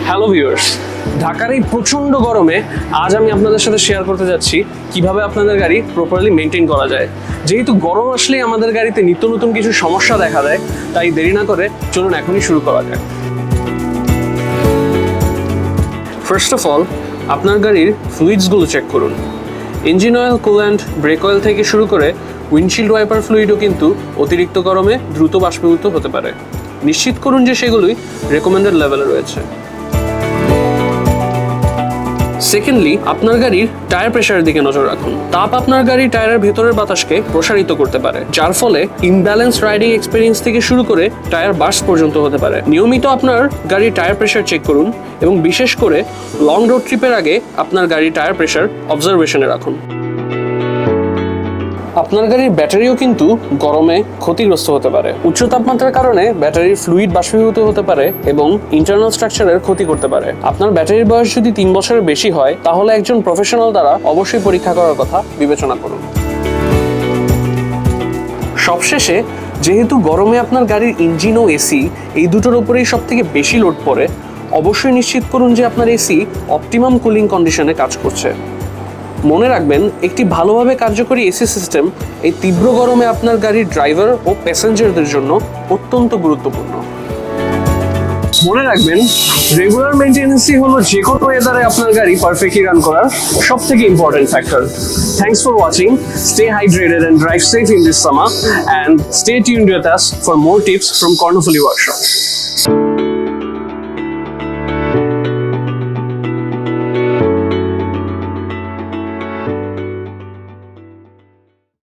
Hello viewers, ঢাকার এই প্রচণ্ড গরমে আজ আমি আপনাদের সাথে শেয়ার করতে যাচ্ছি কিভাবে আপনাদের গাড়ি প্রপারলি মেনটেন করা যায়। যেহেতু গরম আসলেই আমাদের গাড়িতে নিত্য নতুন কিছু সমস্যা দেখা দেয়, তাই দেরি না করে চলুন এখনই শুরু করা যাক। ফার্স্ট অফ অল, আপনার গাড়ির ফ্লুইডসগুলো চেক করুন। Engine oil, coolant, break oil থেকে শুরু করে উইন্ডশিল্ড ওয়াইপার ফ্লুইডও কিন্তু অতিরিক্ত গরমে দ্রুত বাষ্পীভূত হতে পারে। নিশ্চিত করুন যে সেগুলোই রেকমেন্ডেড লেভেলে রয়েছে। সেকেন্ডলি, আপনার গাড়ির টায়ার প্রেশারের দিকে নজর রাখুন। তাপ আপনার গাড়ির টায়ারের ভেতরের বাতাসকে প্রসারিত করতে পারে, যার ফলে ইমব্যালেন্স রাইডিং এক্সপিরিয়েন্স থেকে শুরু করে টায়ার বার্স্ট পর্যন্ত হতে পারে। নিয়মিত আপনার গাড়ির টায়ার প্রেশার চেক করুন এবং বিশেষ করে লং রোড ট্রিপের আগে আপনার গাড়ির টায়ার প্রেশার অবজারভেশনে রাখুন। আপনার গাড়ির ব্যাটারিও কিন্তু গরমে ক্ষতিগ্রস্ত হতে পারে। উচ্চ তাপমাত্রার কারণে ব্যাটারির ফ্লুইড বাষ্পীভূত হতে পারে এবং ইন্টারনাল স্ট্রাকচারের ক্ষতি করতে পারে। আপনার ব্যাটারির বয়স যদি 3 বছরের বেশি হয়, তাহলে একজন প্রফেশনাল দ্বারা অবশ্যই পরীক্ষা করার কথা বিবেচনা করুন। সবশেষে, যেহেতু গরমে আপনার গাড়ির ইঞ্জিন ও এসি এই দুটোর উপরেই সব থেকে বেশি লোড পড়ে, অবশ্যই নিশ্চিত করুন যে আপনার এসি অপটিমাম কুলিং কন্ডিশনে কাজ করছে। মনে রাখবেন, একটি ভালোভাবে কার্যকরী এসি সিস্টেম এই তীব্র গরমে আপনার গাড়ির ড্রাইভার ও প্যাসেঞ্জারদের জন্য অত্যন্ত গুরুত্বপূর্ণ। মনে রাখবেন, রেগুলার মেইনটেনেন্সই হলো যে কোনো ওয়েদারে আপনার গাড়ি পারফেক্টলি রান করার সব থেকে important factor. Thanks for watching, stay hydrated and drive safe in this summer, and stay tuned with us for more tips from Cornofully Workshop.